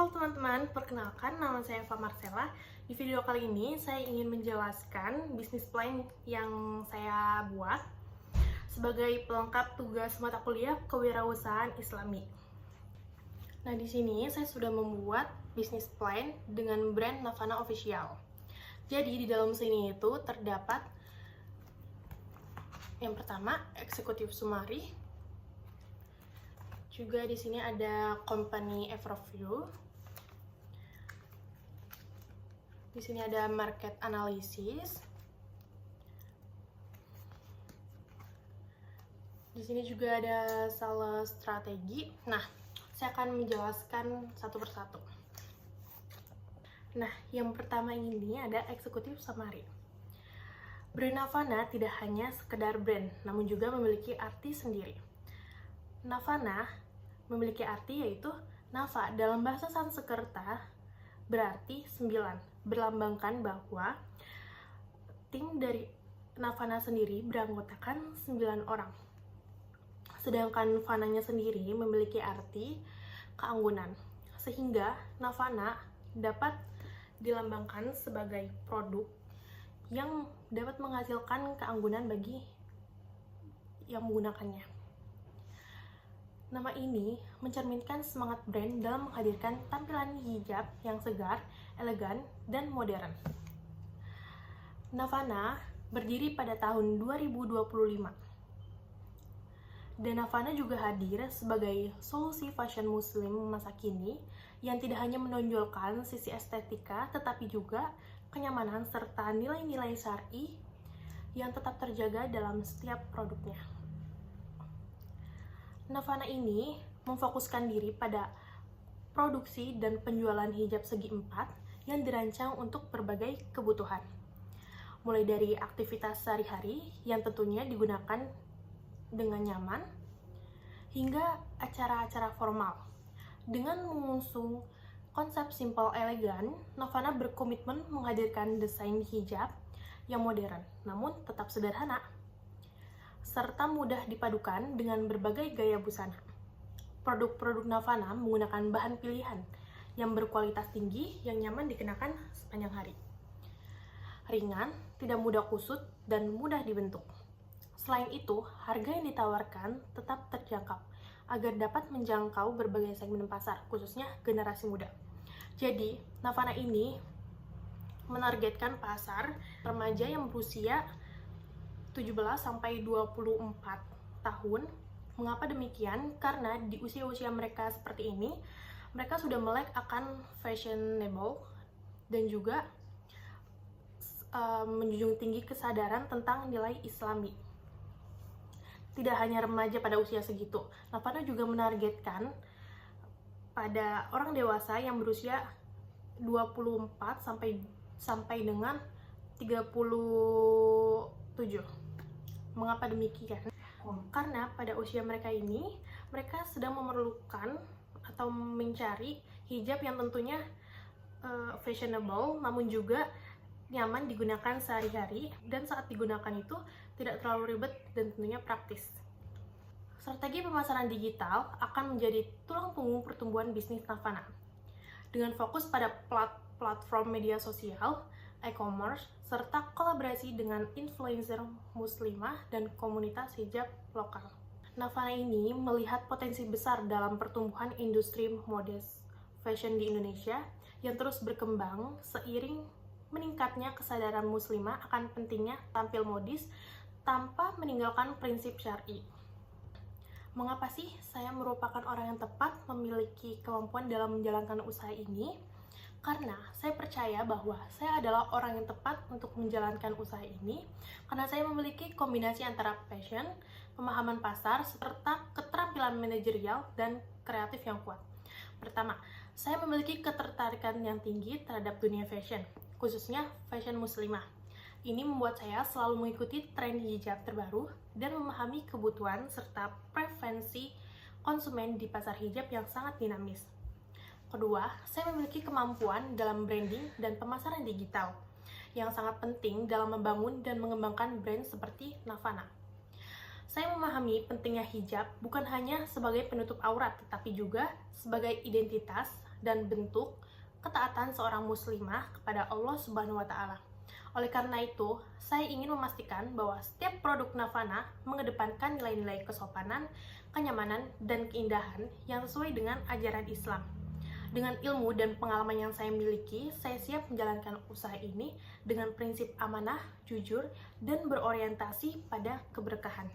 Halo teman-teman, perkenalkan nama saya Eva Marcella. Di video kali ini saya ingin menjelaskan bisnis plan yang saya buat sebagai pelengkap tugas mata kuliah Kewirausahaan Islami. Nah, di sini saya sudah membuat bisnis plan dengan brand Navana Official. Jadi di dalam sini itu terdapat yang pertama eksekutif summary. Juga di sini ada company overview. Di sini ada market analysis. Di sini juga ada sales strategi. Nah, saya akan menjelaskan satu persatu. Nah, yang pertama ini ada eksekutif summary. Brand Navana tidak hanya sekedar brand, namun juga memiliki arti sendiri. Navana memiliki arti yaitu Nava dalam bahasa Sanskerta berarti 9, berlambangkan bahwa tim dari Navana sendiri beranggotakan 9 orang. Sedangkan Vananya sendiri memiliki arti keanggunan, sehingga Navana dapat dilambangkan sebagai produk yang dapat menghasilkan keanggunan bagi yang menggunakannya. Nama ini mencerminkan semangat brand dalam menghadirkan tampilan hijab yang segar, elegan, dan modern. Navana berdiri pada tahun 2025. Dan Navana juga hadir sebagai solusi fashion muslim masa kini yang tidak hanya menonjolkan sisi estetika, tetapi juga kenyamanan serta nilai-nilai syar'i yang tetap terjaga dalam setiap produknya. Navana ini memfokuskan diri pada produksi dan penjualan hijab segi 4 yang dirancang untuk berbagai kebutuhan. Mulai dari aktivitas sehari-hari yang tentunya digunakan dengan nyaman, hingga acara-acara formal. Dengan mengusung konsep simple elegan, Navana berkomitmen menghadirkan desain hijab yang modern, namun tetap sederhana, serta mudah dipadukan dengan berbagai gaya busana. Produk-produk Navana menggunakan bahan pilihan yang berkualitas tinggi yang nyaman dikenakan sepanjang hari. Ringan, tidak mudah kusut, dan mudah dibentuk. Selain itu, harga yang ditawarkan tetap terjangkau agar dapat menjangkau berbagai segmen pasar, khususnya generasi muda. Jadi, Navana ini menargetkan pasar remaja yang berusia 17-24 tahun. Mengapa demikian? Karena di usia-usia mereka seperti ini, mereka sudah melek akan fashionable dan juga menjunjung tinggi kesadaran tentang nilai Islami. Tidak hanya remaja pada usia segitu, Navana juga menargetkan pada orang dewasa yang berusia 24 sampai dengan 37. Mengapa demikian? Karena pada usia mereka ini, mereka sedang memerlukan atau mencari hijab yang tentunya fashionable, namun juga nyaman digunakan sehari-hari, dan saat digunakan itu tidak terlalu ribet dan tentunya praktis. Strategi pemasaran digital akan menjadi tulang punggung pertumbuhan bisnis Navana. Dengan fokus pada platform media sosial, e-commerce, serta kolaborasi dengan influencer muslimah dan komunitas hijab lokal. Navana ini melihat potensi besar dalam pertumbuhan industri mode fashion di Indonesia yang terus berkembang seiring meningkatnya kesadaran muslimah akan pentingnya tampil modis tanpa meninggalkan prinsip syar'i. Mengapa sih saya merupakan orang yang tepat memiliki kemampuan dalam menjalankan usaha ini? Karena saya percaya bahwa saya adalah orang yang tepat untuk menjalankan usaha ini karena saya memiliki kombinasi antara passion, pemahaman pasar, serta keterampilan manajerial dan kreatif yang kuat. Pertama, saya memiliki ketertarikan yang tinggi terhadap dunia fashion, khususnya fashion muslimah. Ini membuat saya selalu mengikuti tren hijab terbaru dan memahami kebutuhan serta preferensi konsumen di pasar hijab yang sangat dinamis. Kedua, saya memiliki kemampuan dalam branding dan pemasaran digital yang sangat penting dalam membangun dan mengembangkan brand seperti Navana. Saya memahami pentingnya hijab bukan hanya sebagai penutup aurat, tetapi juga sebagai identitas dan bentuk ketaatan seorang muslimah kepada Allah Subhanahu wa Ta'ala. Oleh karena itu, saya ingin memastikan bahwa setiap produk Navana mengedepankan nilai-nilai kesopanan, kenyamanan, dan keindahan yang sesuai dengan ajaran Islam. Dengan ilmu dan pengalaman yang saya miliki, saya siap menjalankan usaha ini dengan prinsip amanah, jujur, dan berorientasi pada keberkahan.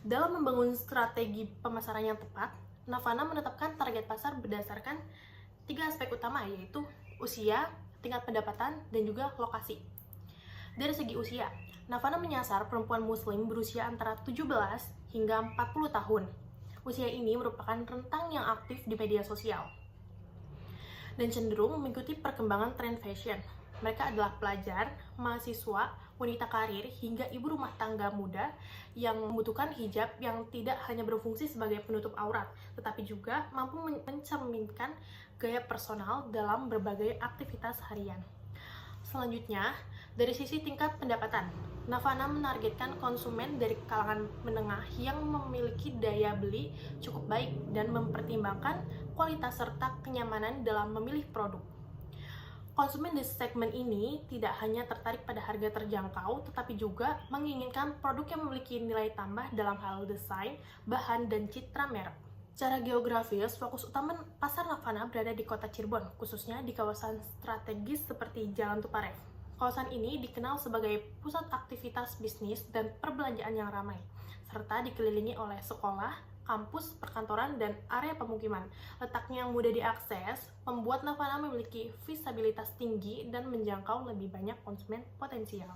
Dalam membangun strategi pemasaran yang tepat, Navana menetapkan target pasar berdasarkan 3 aspek utama, yaitu usia, tingkat pendapatan, dan juga lokasi. Dari segi usia, Navana menyasar perempuan muslim berusia antara 17 hingga 40 tahun. Usia ini merupakan rentang yang aktif di media sosial dan cenderung mengikuti perkembangan tren fashion. Mereka adalah pelajar, mahasiswa, wanita karir, hingga ibu rumah tangga muda yang membutuhkan hijab yang tidak hanya berfungsi sebagai penutup aurat, tetapi juga mampu mencerminkan gaya personal dalam berbagai aktivitas harian. Selanjutnya, dari sisi tingkat pendapatan, Navana menargetkan konsumen dari kalangan menengah yang memiliki daya beli cukup baik dan mempertimbangkan kualitas serta kenyamanan dalam memilih produk. Konsumen di segmen ini tidak hanya tertarik pada harga terjangkau, tetapi juga menginginkan produk yang memiliki nilai tambah dalam hal desain, bahan, dan citra merek. Secara geografis, fokus utama pasar Navana berada di kota Cirebon, khususnya di kawasan strategis seperti Jalan Tuparev. Kawasan ini dikenal sebagai pusat aktivitas bisnis dan perbelanjaan yang ramai, serta dikelilingi oleh sekolah, kampus, perkantoran, dan area pemukiman. Letaknya yang mudah diakses membuat Navana memiliki visibilitas tinggi dan menjangkau lebih banyak konsumen potensial.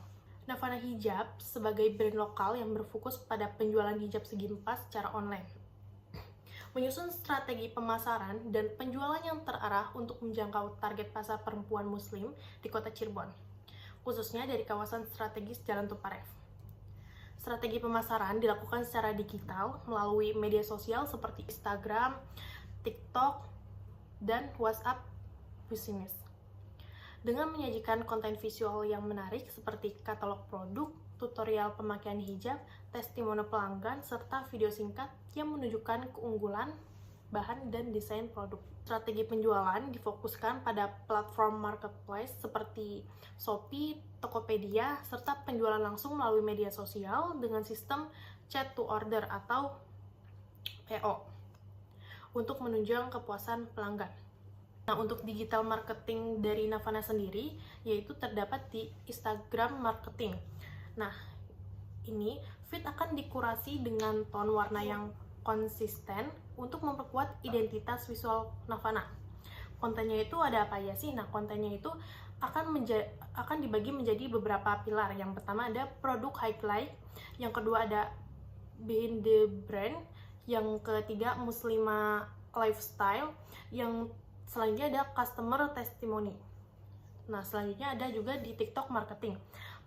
Navana Hijab sebagai brand lokal yang berfokus pada penjualan hijab segi empat secara online, menyusun strategi pemasaran dan penjualan yang terarah untuk menjangkau target pasar perempuan muslim di kota Cirebon, khususnya dari kawasan strategis Jalan Tuparev. Strategi pemasaran dilakukan secara digital melalui media sosial seperti Instagram, TikTok, dan WhatsApp Business. Dengan menyajikan konten visual yang menarik seperti katalog produk, tutorial pemakaian hijab, testimoni pelanggan, serta video singkat yang menunjukkan keunggulan, bahan, dan desain produk. Strategi penjualan difokuskan pada platform marketplace seperti Shopee, Tokopedia, serta penjualan langsung melalui media sosial dengan sistem chat to order atau PO untuk menunjang kepuasan pelanggan. Nah, untuk digital marketing dari Navana sendiri, yaitu terdapat di Instagram Marketing. Nah, ini feed akan dikurasi dengan tone warna yang konsisten untuk memperkuat identitas visual Navana. Kontennya itu ada apa ya sih? Nah, kontennya itu akan dibagi menjadi beberapa pilar. Yang pertama ada produk highlight, yang kedua ada behind the brand, yang ketiga muslimah lifestyle, yang selanjutnya ada customer testimony. Nah, selanjutnya ada juga di TikTok marketing.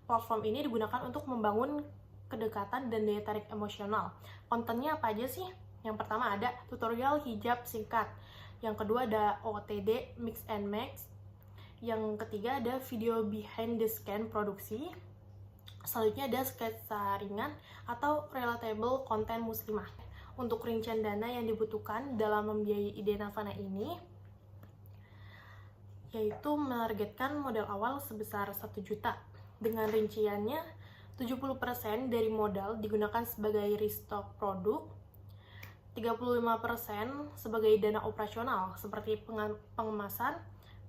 Platform ini digunakan untuk membangun kedekatan dan daya tarik emosional. Kontennya apa aja sih? Yang pertama ada tutorial hijab singkat. Yang kedua ada OOTD mix and match. Yang ketiga ada video behind the scan produksi. Selanjutnya ada sketsa ringan atau relatable konten muslimah. Untuk rincian dana yang dibutuhkan dalam membiayai ide Navana ini, yaitu menargetkan modal awal sebesar 1 juta. Dengan rinciannya 70% dari modal digunakan sebagai restock produk, 35% sebagai dana operasional seperti pengemasan,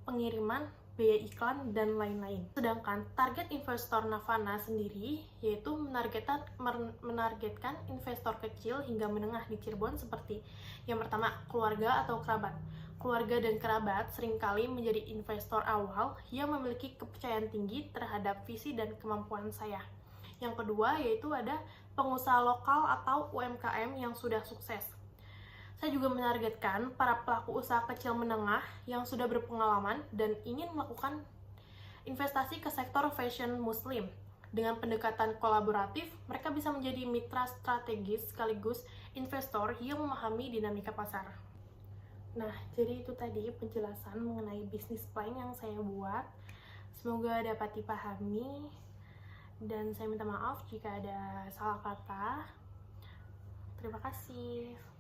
pengiriman, biaya iklan, dan lain-lain. Sedangkan target investor Navana sendiri yaitu menargetkan investor kecil hingga menengah di Cirebon seperti yang pertama, keluarga atau kerabat. Keluarga dan kerabat seringkali menjadi investor awal yang memiliki kepercayaan tinggi terhadap visi dan kemampuan saya. Yang kedua yaitu ada pengusaha lokal atau UMKM yang sudah sukses. Saya juga menargetkan para pelaku usaha kecil menengah yang sudah berpengalaman dan ingin melakukan investasi ke sektor fashion muslim. Dengan pendekatan kolaboratif, mereka bisa menjadi mitra strategis sekaligus investor yang memahami dinamika pasar. Nah, jadi itu tadi penjelasan mengenai bisnis plan yang saya buat. Semoga dapat dipahami, dan saya minta maaf jika ada salah kata. Terima kasih.